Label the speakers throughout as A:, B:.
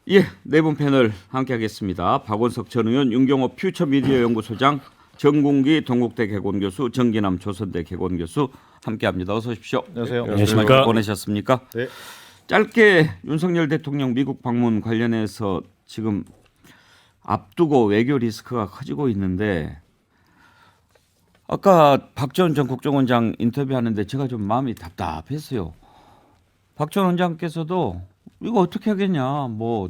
A: 예, 네 분 패널 함께하겠습니다. 박원석 전 의원, 윤경호 퓨처미디어 연구소장, 정공기 동국대 개건교수, 정기남 조선대 개건교수 함께합니다. 어서 오십시오.
B: 안녕하세요.
A: 안녕하십니까. 보내셨습니까?
B: 네.
A: 짧게 윤석열 대통령 미국 방문 관련해서 지금 앞두고 외교 리스크가 커지고 있는데 아까 박지원 전 국정원장 인터뷰하는데 제가 좀 마음이 답답했어요. 박 전 원장께서도 이거 어떻게 하겠냐, 뭐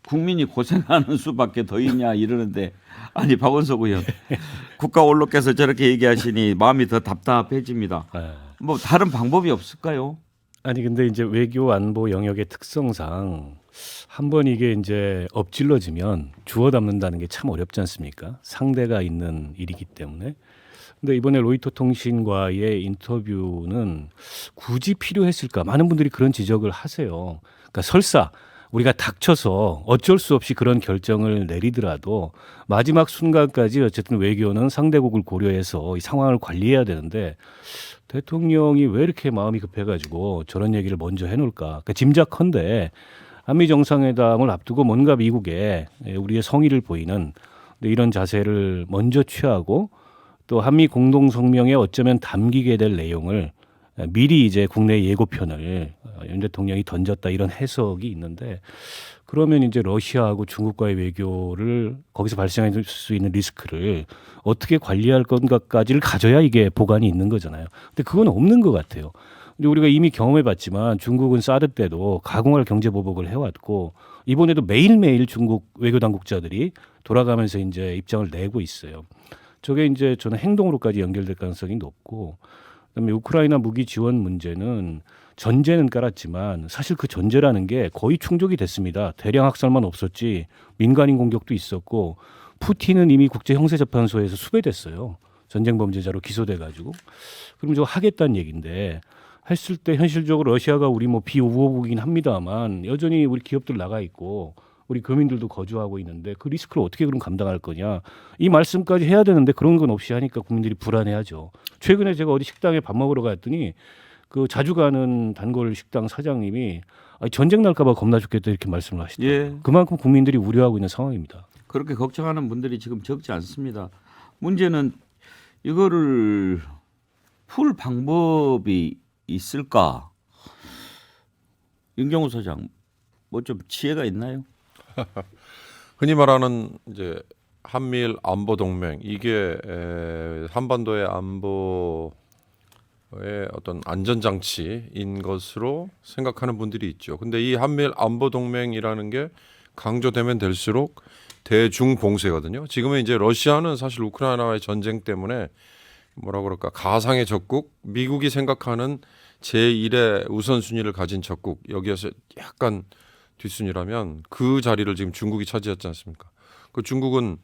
A: 국민이 고생하는 수밖에 더 있냐 이러는데, 아니 박원석 의원 국가 원로께서 저렇게 얘기하시니 마음이 더 답답해집니다. 뭐 다른 방법이 없을까요?
C: 아니 근데 이제 외교 안보 영역의 특성상 한번 이게 이제 엎질러지면 주워 담는다는 게 참 어렵지 않습니까? 상대가 있는 일이기 때문에. 근데 이번에 로이터 통신과의 인터뷰는 굳이 필요했을까? 많은 분들이 그런 지적을 하세요. 그러니까 설사 우리가 닥쳐서 어쩔 수 없이 그런 결정을 내리더라도 마지막 순간까지 어쨌든 외교는 상대국을 고려해서 이 상황을 관리해야 되는데 대통령이 왜 이렇게 마음이 급해가지고 저런 얘기를 먼저 해놓을까? 그러니까 짐작컨대 한미 정상회담을 앞두고 뭔가 미국에 우리의 성의를 보이는 이런 자세를 먼저 취하고 또 한미 공동 성명에 어쩌면 담기게 될 내용을 미리 이제 국내 예고편을 윤 대통령이 던졌다 이런 해석이 있는데, 그러면 이제 러시아하고 중국과의 외교를 거기서 발생할 수 있는 리스크를 어떻게 관리할 건가까지를 가져야 이게 보관이 있는 거잖아요. 근데 그건 없는 것 같아요. 근데 우리가 이미 경험해봤지만 중국은 사드 때도 가공할 경제 보복을 해왔고 이번에도 매일매일 중국 외교 당국자들이 돌아가면서 이제 입장을 내고 있어요. 저게 이제 저는 행동으로까지 연결될 가능성이 높고, 그다음에 우크라이나 무기 지원 문제는 전제는 깔았지만 사실 그 전제라는 게 거의 충족이 됐습니다. 대량 학살만 없었지 민간인 공격도 있었고 푸틴은 이미 국제형사재판소에서 수배됐어요. 전쟁 범죄자로 기소돼가지고. 그럼 저 하겠다는 얘기인데 했을 때 현실적으로 러시아가 우리 뭐 비우호국이긴 합니다만 여전히 우리 기업들 나가 있고 우리 교민들도 거주하고 있는데 그 리스크를 어떻게 그럼 감당할 거냐, 이 말씀까지 해야 되는데 그런 건 없이 하니까 국민들이 불안해하죠. 최근에 제가 어디 식당에 밥 먹으러 갔더니 그 자주 가는 단골 식당 사장님이 전쟁 날까봐 겁나 죽겠다 이렇게 말씀을 하시더라고요.
A: 예.
C: 그만큼 국민들이 우려하고 있는 상황입니다.
A: 그렇게 걱정하는 분들이 지금 적지 않습니다. 문제는 이거를 풀 방법이 있을까? 윤경호 소장, 뭐 좀 지혜가 있나요?
B: 흔히 말하는 이제 한미일 안보 동맹, 이게 한반도의 안보의 어떤 안전 장치인 것으로 생각하는 분들이 있죠. 근데 이 한미일 안보 동맹이라는 게 강조되면 될수록 대중 봉쇄거든요. 지금은 이제 러시아는 사실 우크라이나와의 전쟁 때문에 뭐라 그럴까, 가상의 적국, 미국이 생각하는 제1의 우선순위를 가진 적국, 여기에서 약간 뒷순위라면 그 자리를 지금 중국이 차지했지 않습니까? 그 중국은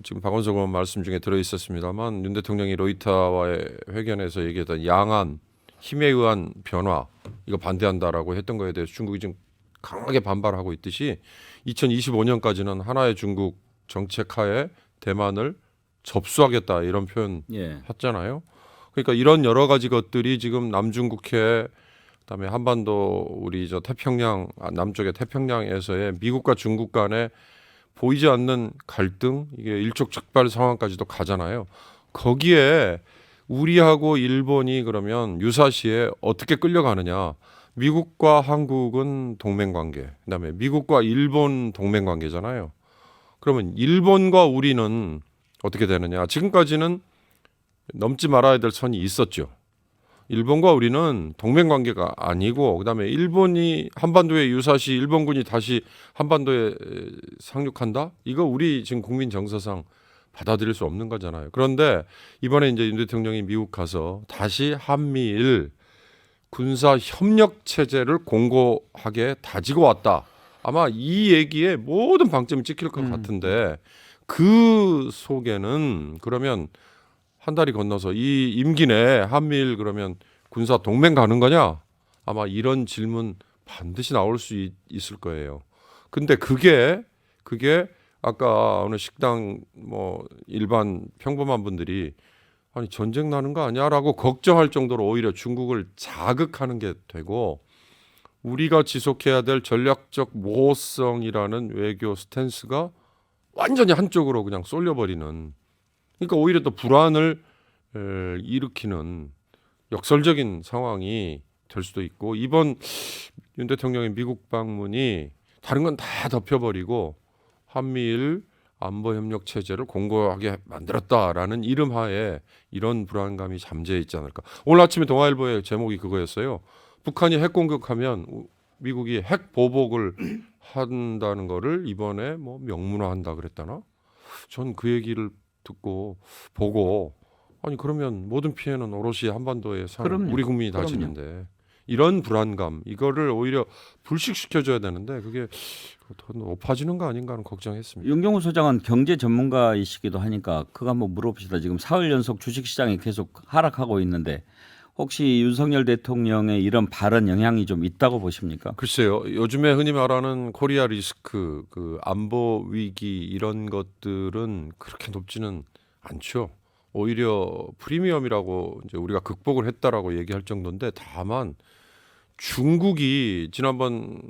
B: 지금 박원석 의원 말씀 중에 들어 있었습니다만 윤 대통령이 로이터와의 회견에서 얘기했던 양안, 힘에 의한 변화, 이거 반대한다라고 했던 거에 대해서 중국이 지금 강하게 반발하고 있듯이 2025년까지는 하나의 중국 정책하에 대만을 접수하겠다 이런 표현 했잖아요. 그러니까 이런 여러 가지 것들이 지금 남중국해, 그다음에 한반도, 우리 저 태평양 남쪽의 태평양에서의 미국과 중국 간에 보이지 않는 갈등, 이게 일촉즉발 상황까지도 가잖아요. 거기에 우리하고 일본이 그러면 유사시에 어떻게 끌려가느냐? 미국과 한국은 동맹관계, 그다음에 미국과 일본 동맹관계잖아요. 그러면 일본과 우리는 어떻게 되느냐? 지금까지는 넘지 말아야 될 선이 있었죠. 일본과 우리는 동맹관계가 아니고, 그다음에 일본이 한반도에 유사시 일본군이 다시 한반도에 상륙한다? 이거 우리 지금 국민 정서상 받아들일 수 없는 거잖아요. 그런데 이번에 이제 윤 대통령이 미국 가서 다시 한미일 군사 협력 체제를 공고하게 다지고 왔다. 아마 이 얘기에 모든 방점이 찍힐 것 같은데, 그 속에는 그러면 한 달이 건너서 이 임기 내에 한미일 그러면 군사 동맹 가는 거냐? 아마 이런 질문 반드시 나올 수 있을 거예요. 근데 그게 아까 어느 식당 뭐 일반 평범한 분들이 아니 전쟁 나는 거 아니야라고 걱정할 정도로 오히려 중국을 자극하는 게 되고, 우리가 지속해야 될 전략적 모호성이라는 외교 스탠스가 완전히 한쪽으로 그냥 쏠려버리는, 그러니까 오히려 또 불안을 일으키는 역설적인 상황이 될 수도 있고, 이번 윤 대통령의 미국 방문이 다른 건 다 덮여버리고 한미일 안보 협력 체제를 공고하게 만들었다라는 이름하에 이런 불안감이 잠재해 있지 않을까. 오늘 아침에 동아일보의 제목이 그거였어요. 북한이 핵 공격하면 미국이 핵 보복을 한다는 거를 이번에 뭐 명문화한다 그랬다나? 전 그 얘기를 듣고 보고, 아니 그러면 모든 피해는 오롯이 한반도에 사는
A: 그럼요.
B: 우리 국민이 다
A: 그럼요.
B: 지는데, 이런 불안감 이거를 오히려 불식시켜줘야 되는데 그게 더 높아지는 거 아닌가 하는 걱정했습니다.
A: 윤경우 소장은 경제 전문가이시기도 하니까 그거 한번 물어봅시다. 지금 사흘 연속 주식시장이 계속 하락하고 있는데 혹시 윤석열 대통령의 이런 발언 영향이 좀 있다고 보십니까?
B: 글쎄요. 요즘에 흔히 말하는 코리아 리스크, 그 안보 위기 이런 것들은 그렇게 높지는 않죠. 오히려 프리미엄이라고 이제 우리가 극복을 했다라고 얘기할 정도인데, 다만 중국이 지난번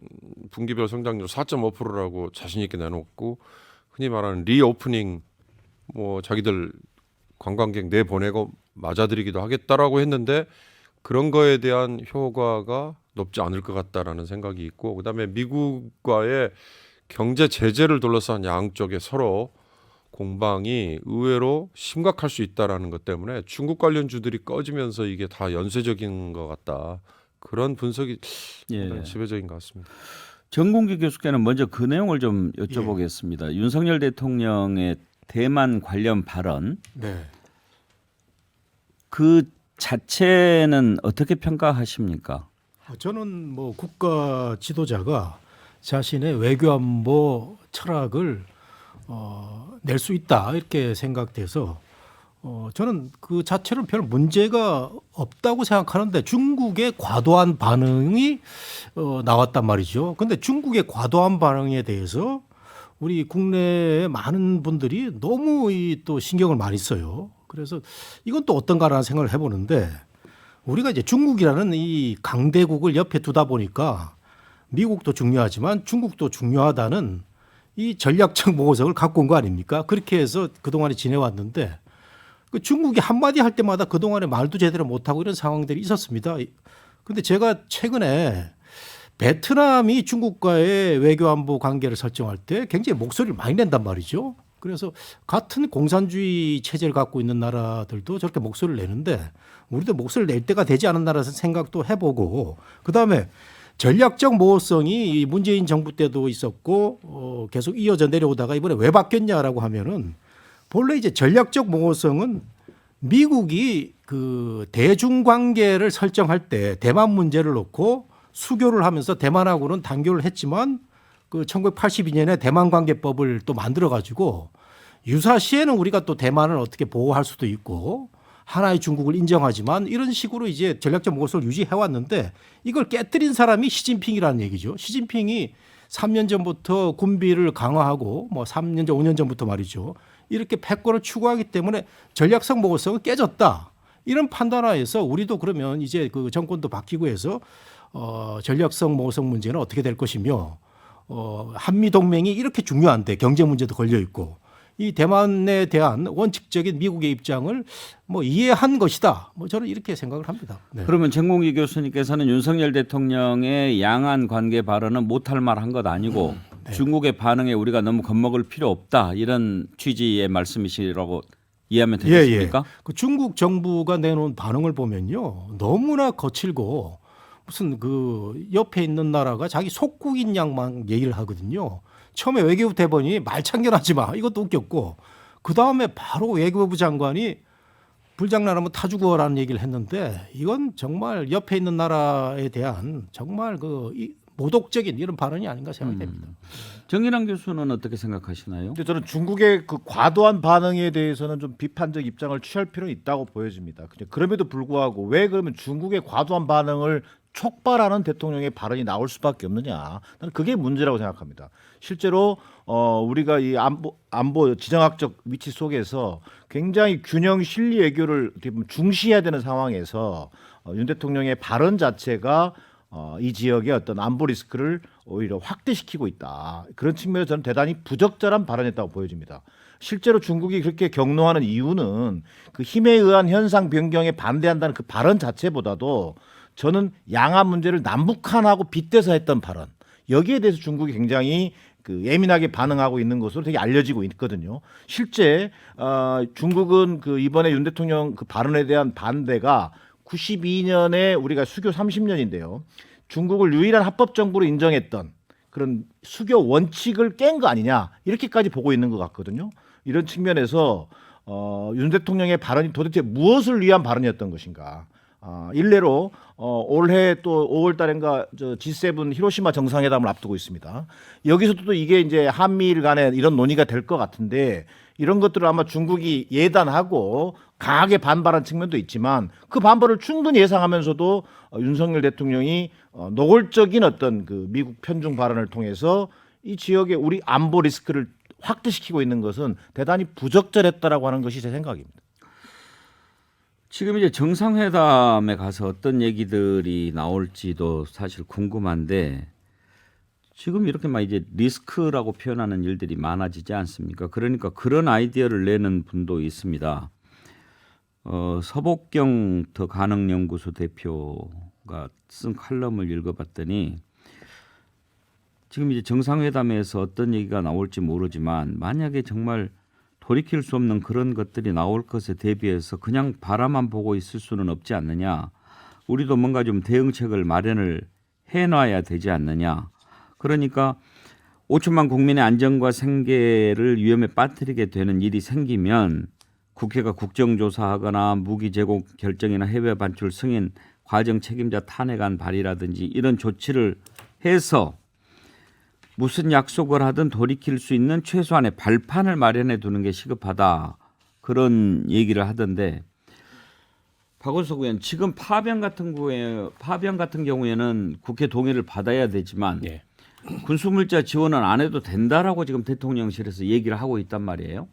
B: 분기별 성장률 4.5%라고 자신 있게 내놓고 흔히 말하는 리오프닝, 뭐 자기들 관광객 내보내고 맞아들이기도 하겠다라고 했는데 그런 거에 대한 효과가 높지 않을 것 같다라는 생각이 있고, 그다음에 미국과의 경제 제재를 둘러싼 양쪽에 서로 공방이 의외로 심각할 수 있다라는 것 때문에 중국 관련주들이 꺼지면서 이게 다 연쇄적인 것 같다. 그런 분석이
A: 예.
B: 지배적인 것 같습니다.
A: 정공기 교수께는 먼저 그 내용을 좀 여쭤보겠습니다. 윤석열 대통령의 대만 관련 발언
D: 네.
A: 그 자체는 어떻게 평가하십니까?
D: 저는 뭐 국가 지도자가 자신의 외교안보 철학을 낼 수 있다 이렇게 생각돼서 저는 그 자체는 별 문제가 없다고 생각하는데, 중국의 과도한 반응이 나왔단 말이죠. 근데 중국의 과도한 반응에 대해서 우리 국내의 많은 분들이 너무 또 신경을 많이 써요. 그래서 이건 또 어떤가라는 생각을 해보는데, 우리가 이제 중국이라는 이 강대국을 옆에 두다 보니까 미국도 중요하지만 중국도 중요하다는 이 전략적 모호성을 갖고 온 거 아닙니까? 그렇게 해서 그동안에 지내왔는데, 그 중국이 한마디 할 때마다 그동안에 말도 제대로 못하고 이런 상황들이 있었습니다. 근데 제가 최근에 베트남이 중국과의 외교안보 관계를 설정할 때 굉장히 목소리를 많이 낸단 말이죠. 그래서 같은 공산주의 체제를 갖고 있는 나라들도 저렇게 목소리를 내는데 우리도 목소리를 낼 때가 되지 않았나라는 생각도 해보고, 그다음에 전략적 모호성이 문재인 정부 때도 있었고 계속 이어져 내려오다가 이번에 왜 바뀌었냐라고 하면은, 본래 이제 전략적 모호성은 미국이 그 대중 관계를 설정할 때 대만 문제를 놓고 수교를 하면서 대만하고는 단교를 했지만 그 1982년에 대만관계법을 또 만들어 가지고 유사시에는 우리가 또 대만을 어떻게 보호할 수도 있고 하나의 중국을 인정하지만 이런 식으로 이제 전략적 모호성을 유지해 왔는데, 이걸 깨뜨린 사람이 시진핑이라는 얘기죠. 시진핑이 3년 전부터 군비를 강화하고 뭐 3년 전, 5년 전부터 말이죠. 이렇게 패권을 추구하기 때문에 전략성 모호성은 깨졌다. 이런 판단하에서 우리도 그러면 이제 그 정권도 바뀌고 해서 전략성 모호성 문제는 어떻게 될 것이며, 한미 동맹이 이렇게 중요한데 경제 문제도 걸려 있고 이 대만에 대한 원칙적인 미국의 입장을 뭐 이해한 것이다. 뭐 저는 이렇게 생각을 합니다. 네.
A: 그러면 정공기 교수님께서는 윤석열 대통령의 양안 관계 발언은 못할 말한 것 아니고 중국의 반응에 우리가 너무 겁먹을 필요 없다, 이런 취지의 말씀이시라고 이해하면 되겠습니까?
D: 그 중국 정부가 내놓은 반응을 보면요, 너무나 거칠고 무슨 그 옆에 있는 나라가 자기 속국인 양만 얘기를 하거든요. 처음에 외교부 대변인이 말참견하지 마, 이것도 웃겼고, 그 다음에 바로 외교부 장관이 불장난하면 타 죽어라는 얘기를 했는데, 이건 정말 옆에 있는 나라에 대한 정말 그 모독적인 이런 발언이 아닌가 생각됩니다.
A: 정인환 교수는 어떻게 생각하시나요?
E: 근데 저는 중국의 그 과도한 반응에 대해서는 좀 비판적 입장을 취할 필요는 있다고 보여집니다. 그럼에도 불구하고 왜 그러면 중국의 과도한 반응을 촉발하는 대통령의 발언이 나올 수밖에 없느냐? 나는 그게 문제라고 생각합니다. 실제로 우리가 이 안보 지정학적 위치 속에서 굉장히 균형 실리 외교를 어떻게 보면 중시해야 되는 상황에서 윤 대통령의 발언 자체가 이 지역의 어떤 안보 리스크를 오히려 확대시키고 있다. 그런 측면에서 저는 대단히 부적절한 발언이었다고 보여집니다. 실제로 중국이 그렇게 경노하는 이유는 그 힘에 의한 현상 변경에 반대한다는 그 발언 자체보다도 저는 양안 문제를 남북한하고 빗대서 했던 발언, 여기에 대해서 중국이 굉장히 그 예민하게 반응하고 있는 것으로 되게 알려지고 있거든요. 실제 중국은 그 이번에 윤 대통령 그 발언에 대한 반대가 92년에 우리가 수교 30년인데요. 중국을 유일한 합법 정부로 인정했던 그런 수교 원칙을 깬 거 아니냐 이렇게까지 보고 있는 것 같거든요. 이런 측면에서 윤 대통령의 발언이 도대체 무엇을 위한 발언이었던 것인가? 일례로 올해 또 5월 달인가 G7 히로시마 정상회담을 앞두고 있습니다. 여기서도 또 이게 이제 한미일 간에 이런 논의가 될 것 같은데 이런 것들을 아마 중국이 예단하고 강하게 반발한 측면도 있지만 그 반발을 충분히 예상하면서도 윤석열 대통령이 노골적인 어떤 그 미국 편중 발언을 통해서 이 지역의 우리 안보 리스크를 확대시키고 있는 것은 대단히 부적절했다라고 하는 것이 제 생각입니다.
A: 지금 이제 정상회담에 가서 어떤 얘기들이 나올지도 사실 궁금한데 지금 이렇게 막 이제 리스크라고 표현하는 일들이 많아지지 않습니까? 그러니까 그런 아이디어를 내는 분도 있습니다. 서복경 더 가능연구소 대표가 쓴 칼럼을 읽어봤더니 지금 이제 정상회담에서 어떤 얘기가 나올지 모르지만 만약에 정말 돌이킬 수 없는 그런 것들이 나올 것에 대비해서 그냥 바라만 보고 있을 수는 없지 않느냐. 우리도 뭔가 좀 대응책을 마련을 해놔야 되지 않느냐. 그러니까 5천만 국민의 안전과 생계를 위험에 빠뜨리게 되는 일이 생기면 국회가 국정조사하거나 무기 제공 결정이나 해외 반출 승인 과정 책임자 탄핵안 발의라든지 이런 조치를 해서 무슨 약속을 하든 돌이킬 수 있는 최소한의 발판을 마련해 두는 게 시급하다. 그런 얘기를 하던데 박원석 의원 지금 파병 같은 경우에는 국회 동의를 받아야 되지만
C: 예.
A: 군수물자 지원은 안 해도 된다라고 지금 대통령실에서 얘기를 하고 있단 말이에요.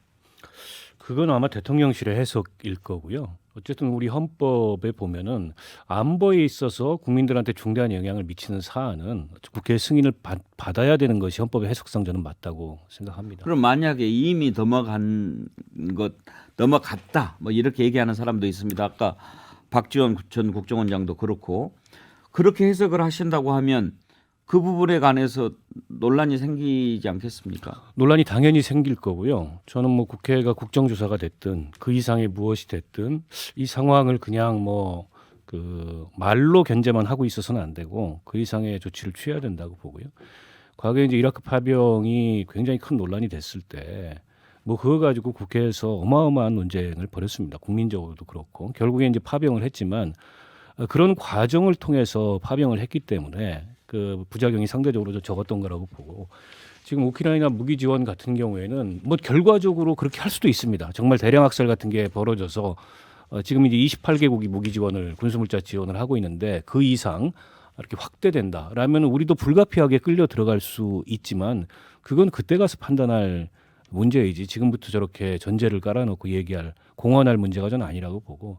C: 그건 아마 대통령실의 해석일 거고요. 어쨌든 우리 헌법에 보면은 안보에 있어서 국민들한테 중대한 영향을 미치는 사안은 국회 승인을 받아야 되는 것이 헌법의 해석상 저는 맞다고 생각합니다.
A: 그럼 만약에 이미 넘어갔다 뭐 이렇게 얘기하는 사람도 있습니다. 아까 박지원 전 국정원장도 그렇고 그렇게 해석을 하신다고 하면 그 부분에 관해서 논란이 생기지 않겠습니까?
C: 논란이 당연히 생길 거고요. 저는 뭐 국회가 국정조사가 됐든 그 이상의 무엇이 됐든 이 상황을 그냥 뭐 그 말로 견제만 하고 있어서는 안 되고 그 이상의 조치를 취해야 된다고 보고요. 과거에 이제 이라크 파병이 굉장히 큰 논란이 됐을 때 뭐 그거 가지고 국회에서 어마어마한 논쟁을 벌였습니다. 국민적으로도 그렇고 결국에 이제 파병을 했지만 그런 과정을 통해서 파병을 했기 때문에 그 부작용이 상대적으로 좀 적었던 거라고 보고 지금 우크라이나 무기 지원 같은 경우에는 뭐 결과적으로 그렇게 할 수도 있습니다. 정말 대량 학살 같은 게 벌어져서 지금 이제 28개국이 무기 지원을 군수물자 지원을 하고 있는데 그 이상 이렇게 확대된다라면 우리도 불가피하게 끌려 들어갈 수 있지만 그건 그때 가서 판단할 문제이지 지금부터 저렇게 전제를 깔아놓고 얘기할 공언할 문제가 저는 아니라고 보고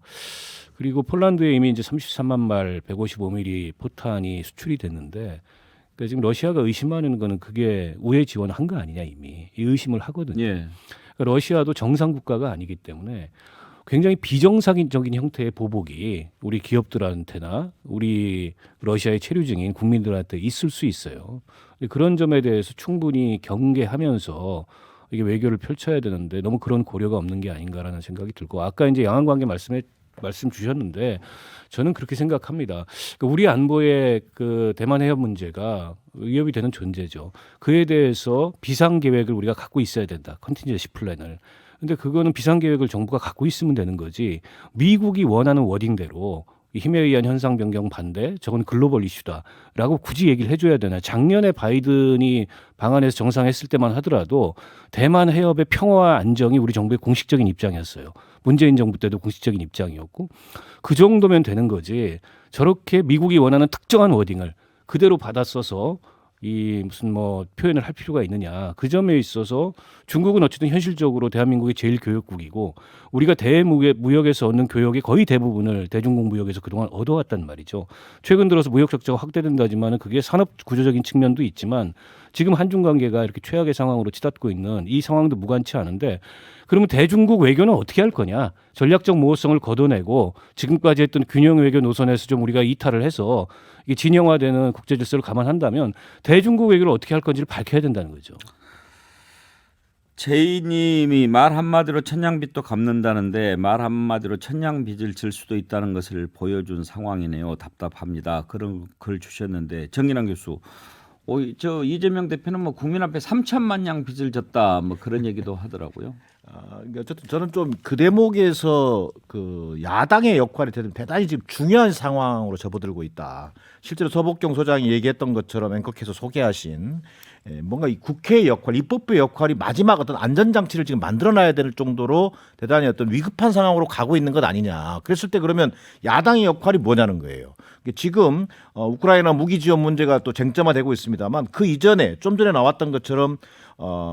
C: 그리고 폴란드에 이미 이제 33만 발 155mm 포탄이 수출이 됐는데 그러니까 지금 러시아가 의심하는 거는 그게 우회 지원한 거 아니냐 이미 이 의심을 하거든요.
A: 예.
C: 그러니까 러시아도 정상 국가가 아니기 때문에 굉장히 비정상적인 형태의 보복이 우리 기업들한테나 우리 러시아의 체류증인 국민들한테 있을 수 있어요. 그런 점에 대해서 충분히 경계하면서 이게 외교를 펼쳐야 되는데 너무 그런 고려가 없는 게 아닌가라는 생각이 들고 아까 이제 양안관계 말씀 주셨는데 저는 그렇게 생각합니다. 그러니까 우리 안보의 그 대만 해협 문제가 위협이 되는 존재죠. 그에 대해서 비상 계획을 우리가 갖고 있어야 된다. 컨틴전시 플랜을. 근데 그거는 비상 계획을 정부가 갖고 있으면 되는 거지. 미국이 원하는 워딩대로 힘에 의한 현상 변경 반대, 저건 글로벌 이슈다라고 굳이 얘기를 해줘야 되나? 작년에 바이든이 방한해서 정상했을 때만 하더라도 대만 해협의 평화와 안정이 우리 정부의 공식적인 입장이었어요. 문재인 정부 때도 공식적인 입장이었고 그 정도면 되는 거지. 저렇게 미국이 원하는 특정한 워딩을 그대로 받아 써서 이 무슨 뭐 표현을 할 필요가 있느냐. 그 점에 있어서 중국은 어쨌든 현실적으로 대한민국이 제일 교역국이고 우리가 대무역에서 얻는 교역의 거의 대부분을 대중국 무역에서 그동안 얻어왔단 말이죠. 최근 들어서 무역 적자가 확대된다지만은 그게 산업 구조적인 측면도 있지만 지금 한중 관계가 이렇게 최악의 상황으로 치닫고 있는 이 상황도 무관치 않은데 그러면 대중국 외교는 어떻게 할 거냐? 전략적 모호성을 걷어내고 지금까지 했던 균형 외교 노선에서 좀 우리가 이탈을 해서 이게 진영화되는 국제 질서를 감안한다면 대중국 외교를 어떻게 할 건지를 밝혀야 된다는 거죠.
A: 제이님이 말 한마디로 천냥빚도 갚는다는데 말 한마디로 천냥빚을 질 수도 있다는 것을 보여준 상황이네요. 답답합니다. 그런 글 주셨는데 정인환 교수, 저 이재명 대표는 뭐 국민 앞에 3천만 냥 빚을 졌다 뭐 그런 얘기도 하더라고요.
E: 그러니까 어쨌든 저는 좀 그 대목에서 그 야당의 역할이 대단히 지금 중요한 상황으로 접어들고 있다. 실제로 서복경 소장이 얘기했던 것처럼 앵커께서 소개하신 뭔가 이 국회의 역할, 입법부의 역할이 마지막 어떤 안전장치를 지금 만들어놔야 될 정도로 대단히 어떤 위급한 상황으로 가고 있는 것 아니냐. 그랬을 때 그러면 야당의 역할이 뭐냐는 거예요. 지금 우크라이나 무기 지원 문제가 또 쟁점화되고 있습니다만 그 이전에 좀 전에 나왔던 것처럼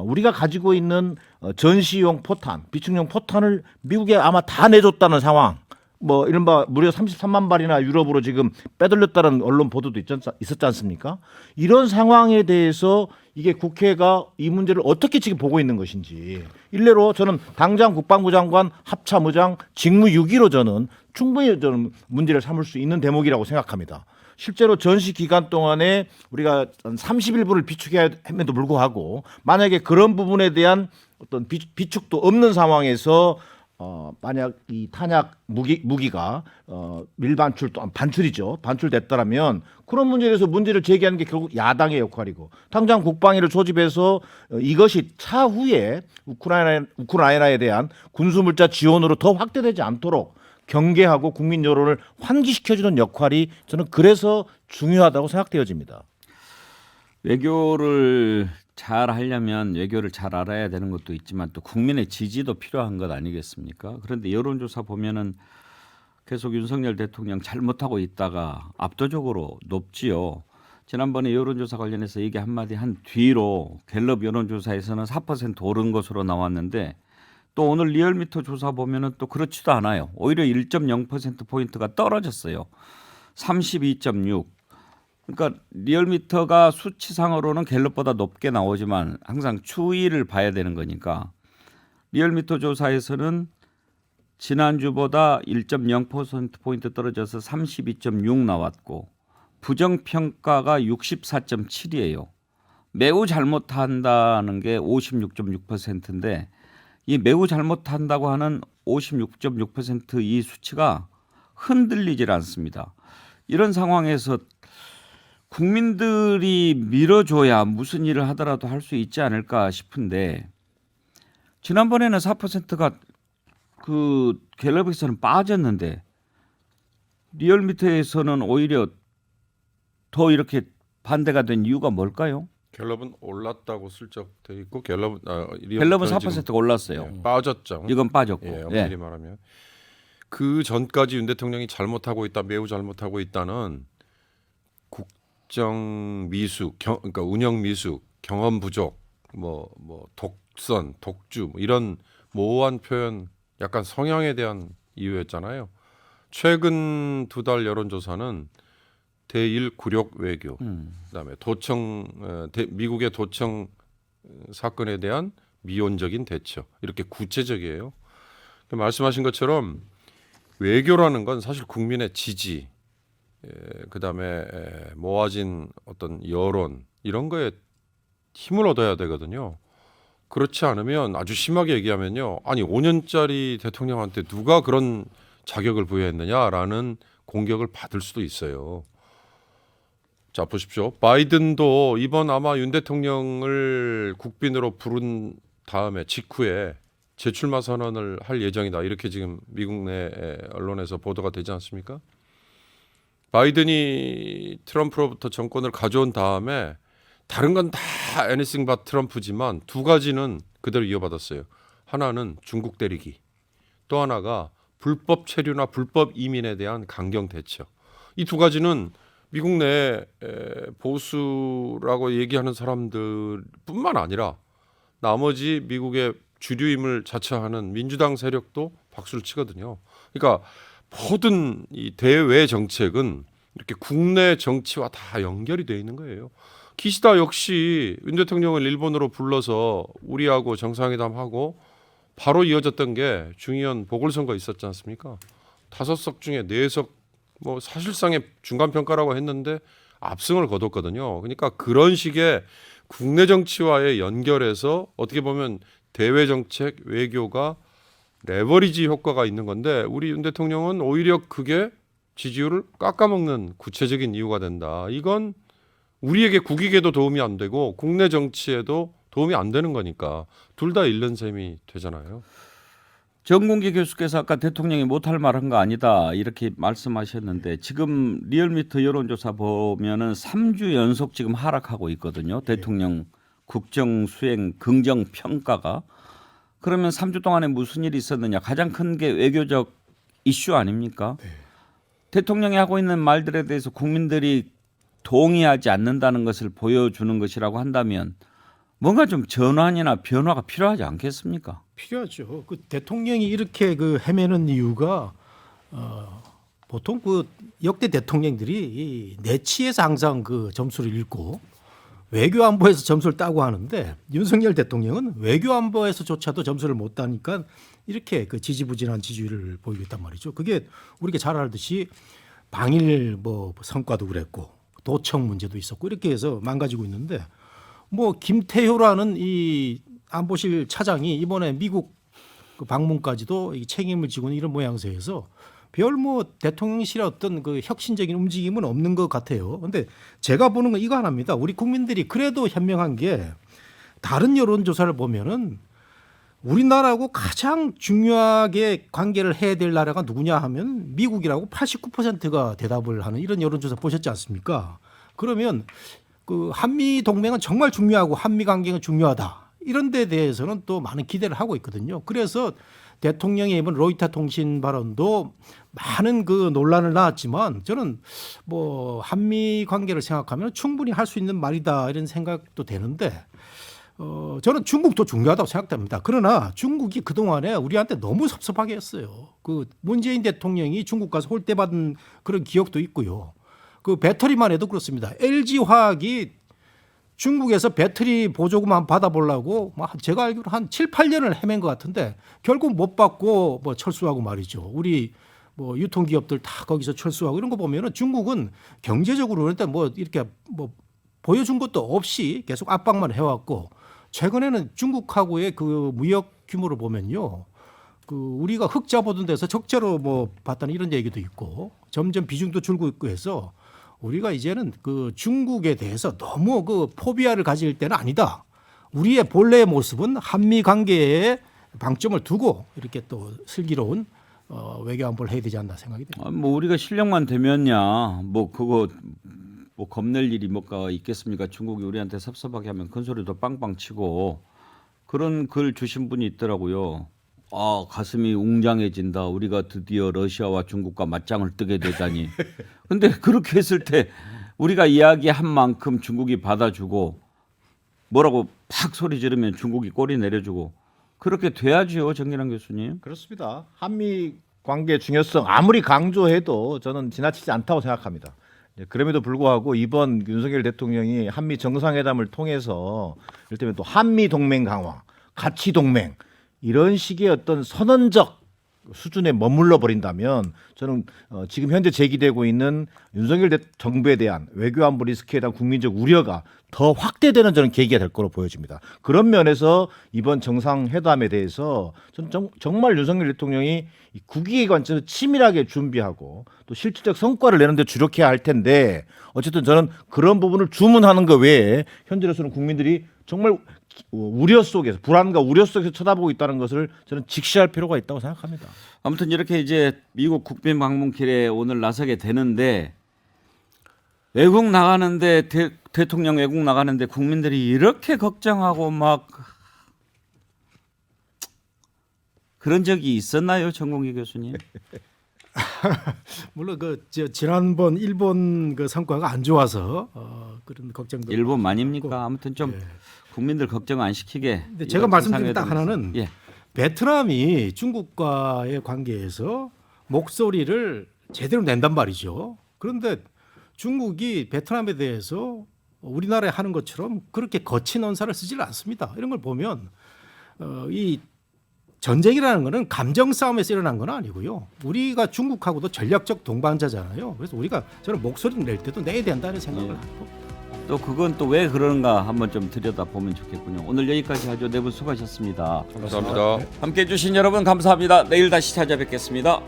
E: 우리가 가지고 있는 전시용 포탄, 비축용 포탄을 미국에 아마 다 내줬다는 상황. 뭐 이른바 무려 33만 발이나 유럽으로 지금 빼돌렸다는 언론 보도도 있었지 않습니까? 이런 상황에 대해서 이게 국회가 이 문제를 어떻게 지금 보고 있는 것인지 일례로 저는 당장 국방부 장관 합참의장 직무유기로 저는 충분히 저는 문제를 삼을 수 있는 대목이라고 생각합니다. 실제로 전시 기간 동안에 우리가 30일분을 비축해야 함에도 불구하고 만약에 그런 부분에 대한 어떤 비축도 없는 상황에서 만약 이 탄약 무기가 밀반출 또는 반출이죠. 반출됐다라면 그런 문제에 대해서 문제를 제기하는 게 결국 야당의 역할이고 당장 국방위를 조집해서 이것이 차후에 우크라이나에 대한 군수물자 지원으로 더 확대되지 않도록 경계하고 국민 여론을 환기시켜주는 역할이 저는 그래서 중요하다고 생각되어집니다.
A: 외교를 잘 하려면 외교를 잘 알아야 되는 것도 있지만 또 국민의 지지도 필요한 것 아니겠습니까? 그런데 여론조사 보면은 계속 윤석열 대통령 잘못하고 있다가 압도적으로 높지요. 지난번에 여론조사 관련해서 얘기 한마디 한 뒤로 갤럽 여론조사에서는 4% 오른 것으로 나왔는데 또 오늘 리얼미터 조사 보면은 또 그렇지도 않아요. 오히려 1.0%포인트가 떨어졌어요. 32.6. 그러니까 리얼미터가 수치상으로는 갤럽보다 높게 나오지만 항상 추이를 봐야 되는 거니까 리얼미터 조사에서는 지난주보다 1.0%포인트 떨어져서 32.6 나왔고 부정평가가 64.7이에요. 매우 잘못한다는 게 56.6%인데 이 매우 잘못한다고 하는 56.6% 이 수치가 흔들리질 않습니다. 이런 상황에서 국민들이 밀어줘야 무슨 일을 하더라도 할 수 있지 않을까 싶은데 지난번에는 4%가 그 갤럽에서는 빠졌는데 리얼미터에서는 오히려 더 이렇게 반대가 된 이유가 뭘까요?
B: 갤럽은 올랐다고 슬쩍 돼 있고 갤럽은
A: 갤럽은 4%가 올랐어요.
B: 예, 빠졌죠.
A: 이건 빠졌고.
B: 예, 엄밀히 말하면 그 전까지 윤 대통령이 잘못하고 있다, 매우 잘못하고 있다는 국정 미숙, 그러니까 운영 미숙, 경험 부족, 뭐 독선, 독주 뭐 이런 모호한 표현, 약간 성향에 대한 이유였잖아요. 최근 2달 여론조사는 대일 굴욕 외교, 그다음에 미국의 도청 사건에 대한 미온적인 대처, 이렇게 구체적이에요. 말씀하신 것처럼 외교라는 건 사실 국민의 지지, 그다음에 모아진 어떤 여론 이런 거에 힘을 얻어야 되거든요. 그렇지 않으면 아주 심하게 얘기하면요, 아니 5년짜리 대통령한테 누가 그런 자격을 부여했느냐라는 공격을 받을 수도 있어요. 자, 보십시오. 바이든도 이번 아마 윤 대통령을 국빈으로 부른 다음에 직후에 재출마 선언을 할 예정이다. 이렇게 지금 미국 내 언론에서 보도가 되지 않습니까? 바이든이 트럼프로부터 정권을 가져온 다음에 다른 건 다 anything but 트럼프지만 두 가지는 그대로 이어받았어요. 하나는 중국 때리기, 또 하나가 불법 체류나 불법 이민에 대한 강경 대처. 이 두 가지는 미국 내 보수라고 얘기하는 사람들뿐만 아니라 나머지 미국의 주류임을 자처하는 민주당 세력도 박수를 치거든요. 그러니까 모든 이 대외 정책은 이렇게 국내 정치와 다 연결이 되어 있는 거예요. 기시다 역시 윤 대통령을 일본으로 불러서 우리하고 정상회담하고 바로 이어졌던 게 중의원 보궐선거 있었지 않습니까? 5석 중에 4석 뭐 사실상의 중간 평가라고 했는데 압승을 거뒀거든요. 그러니까 그런 식의 국내 정치와의 연결해서 어떻게 보면 대외 정책 외교가 레버리지 효과가 있는 건데 우리 윤 대통령은 오히려 그게 지지율을 깎아먹는 구체적인 이유가 된다. 이건 우리에게 국익에도 도움이 안 되고 국내 정치에도 도움이 안 되는 거니까 둘 다 잃는 셈이 되잖아요.
A: 정공기 교수께서 아까 대통령이 못할 말한 거 아니다 이렇게 말씀하셨는데 지금 리얼미터 여론조사 보면은 3주 연속 지금 하락하고 있거든요. 대통령 국정 수행 긍정 평가가. 그러면 3주 동안에 무슨 일이 있었느냐. 가장 큰 게 외교적 이슈 아닙니까? 대통령이 하고 있는 말들에 대해서 국민들이 동의하지 않는다는 것을 보여주는 것이라고 한다면 뭔가 좀 전환이나 변화가 필요하지 않겠습니까?
D: 필요하죠. 그 대통령이 이렇게 그 헤매는 이유가 보통 그 역대 대통령들이 이 내치에서 항상 그 점수를 읽고 외교 안보에서 점수를 따고 하는데 윤석열 대통령은 외교 안보에서조차도 점수를 못 따니까 이렇게 그 지지부진한 지지율을 보이고 있단 말이죠. 그게 우리가 잘 알듯이 방일 뭐 성과도 그랬고 도청 문제도 있었고 이렇게 해서 망가지고 있는데 뭐 김태효라는 이 안보실 차장이 이번에 미국 그 방문까지도 이 책임을 지고 있는 이런 모양새에서 별 뭐 대통령실의 어떤 그 혁신적인 움직임은 없는 것 같아요. 그런데 제가 보는 건 이거 하나입니다. 우리 국민들이 그래도 현명한 게 다른 여론조사를 보면은 우리나라하고 가장 중요하게 관계를 해야 될 나라가 누구냐 하면 미국이라고 89%가 대답을 하는 이런 여론조사 보셨지 않습니까? 그러면 그 한미 동맹은 정말 중요하고 한미 관계가 중요하다. 이런 데 대해서는 또 많은 기대를 하고 있거든요. 그래서 대통령의 이번 로이터 통신 발언도 많은 그 논란을 낳았지만 저는 뭐 한미 관계를 생각하면 충분히 할 수 있는 말이다 이런 생각도 되는데 저는 중국도 중요하다고 생각됩니다. 그러나 중국이 그동안에 우리한테 너무 섭섭하게 했어요. 그 문재인 대통령이 중국 가서 홀대받은 그런 기억도 있고요. 그 배터리만 해도 그렇습니다. LG화학이 중국에서 배터리 보조금만 받아보려고 제가 알기로 한 7, 8년을 헤맨 것 같은데 결국 못 받고 뭐 철수하고 말이죠. 우리 뭐 유통기업들 다 거기서 철수하고 이런 거 보면은 중국은 경제적으로 일단 뭐 이렇게 뭐 보여준 것도 없이 계속 압박만 해왔고 최근에는 중국하고의 그 무역 규모를 보면요. 그 우리가 흑자 보던 데서 적자로 뭐 봤다는 이런 얘기도 있고 점점 비중도 줄고 있고 해서 우리가 이제는 그 중국에 대해서 너무 그 포비아를 가질 때는 아니다. 우리의 본래의 모습은 한미 관계에 방점을 두고 이렇게 또 슬기로운 외교 안보를 해야 되지 않나 생각이 됩니다.
A: 뭐 우리가 실력만 되면야 뭐 그거 뭐 겁낼 일이 뭐가 있겠습니까? 중국이 우리한테 섭섭하게 하면 큰 소리도 빵빵 치고 그런 글 주신 분이 있더라고요. 아 가슴이 웅장해진다. 우리가 드디어 러시아와 중국과 맞짱을 뜨게 되다니. 근데 그렇게 했을 때 우리가 이야기한 만큼 중국이 받아주고 뭐라고 팍 소리 지르면 중국이 꼬리 내려주고 그렇게 돼야지요, 정진환 교수님.
E: 그렇습니다. 한미 관계 중요성 아무리 강조해도 저는 지나치지 않다고 생각합니다. 그럼에도 불구하고 이번 윤석열 대통령이 한미 정상회담을 통해서 이를테면 또 한미 동맹 강화, 가치 동맹 이런 식의 어떤 선언적 수준에 머물러 버린다면 저는 지금 현재 제기되고 있는 윤석열 정부에 대한 외교안보 리스크에 대한 국민적 우려가 더 확대되는 저는 계기가 될 거로 보여집니다. 그런 면에서 이번 정상회담에 대해서 저는 정말 윤석열 대통령이 국익의 관점에서 치밀하게 준비하고 또 실질적 성과를 내는 데 주력해야 할 텐데 어쨌든 저는 그런 부분을 주문하는 것 외에 현재로서는 국민들이 정말 우려 속에서 불안과 우려 속에서 쳐다보고 있다는 것을 저는 직시할 필요가 있다고 생각합니다.
A: 아무튼 이렇게 이제 미국 국빈 방문길에 오늘 나서게 되는데 외국 나가는데 대통령 외국 나가는데 국민들이 이렇게 걱정하고 막 그런 적이 있었나요, 정공기 교수님?
D: 물론 지난번 일본 그 성과가 안 좋아서 그런 걱정도.
A: 일본만입니까? 아무튼 좀
D: 예.
A: 국민들 걱정 안 시키게.
D: 근데 제가
A: 이런
D: 말씀드린 딱
A: 정상회담에서.
D: 하나는
A: 예.
D: 베트남이 중국과의 관계에서 목소리를 제대로 낸단 말이죠. 그런데 중국이 베트남에 대해서 우리나라에 하는 것처럼 그렇게 거친 언사를 쓰질 않습니다. 이런 걸 보면 이 전쟁이라는 거는 감정 싸움에서 일어난 건 아니고요. 우리가 중국하고도 전략적 동반자잖아요. 그래서 우리가 저는 목소리를 낼 때도 내야 된다는 생각을 하고.
A: 또 그건 또 왜 그런가 한번 좀 들여다보면 좋겠군요. 오늘 여기까지 하죠. 네 분 수고하셨습니다.
B: 감사합니다.
A: 함께해 주신 여러분 감사합니다. 내일 다시 찾아뵙겠습니다.